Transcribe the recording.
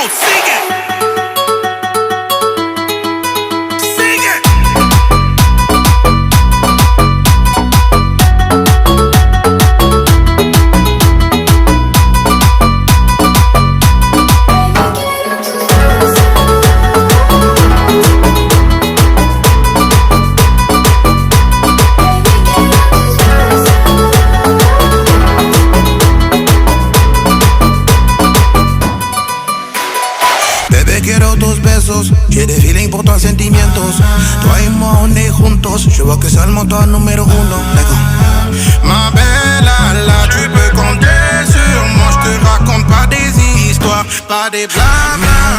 sigue. Sigue. Bebé, quiero tus besos, j'ai des feelings pour toi, sentimientos. Toi et moi, on est juntos. Je vois que c'est le moteur numéro uno. Ma belle, là, tu peux compter sur moi. Je te raconte pas des histoires, pas des blabla.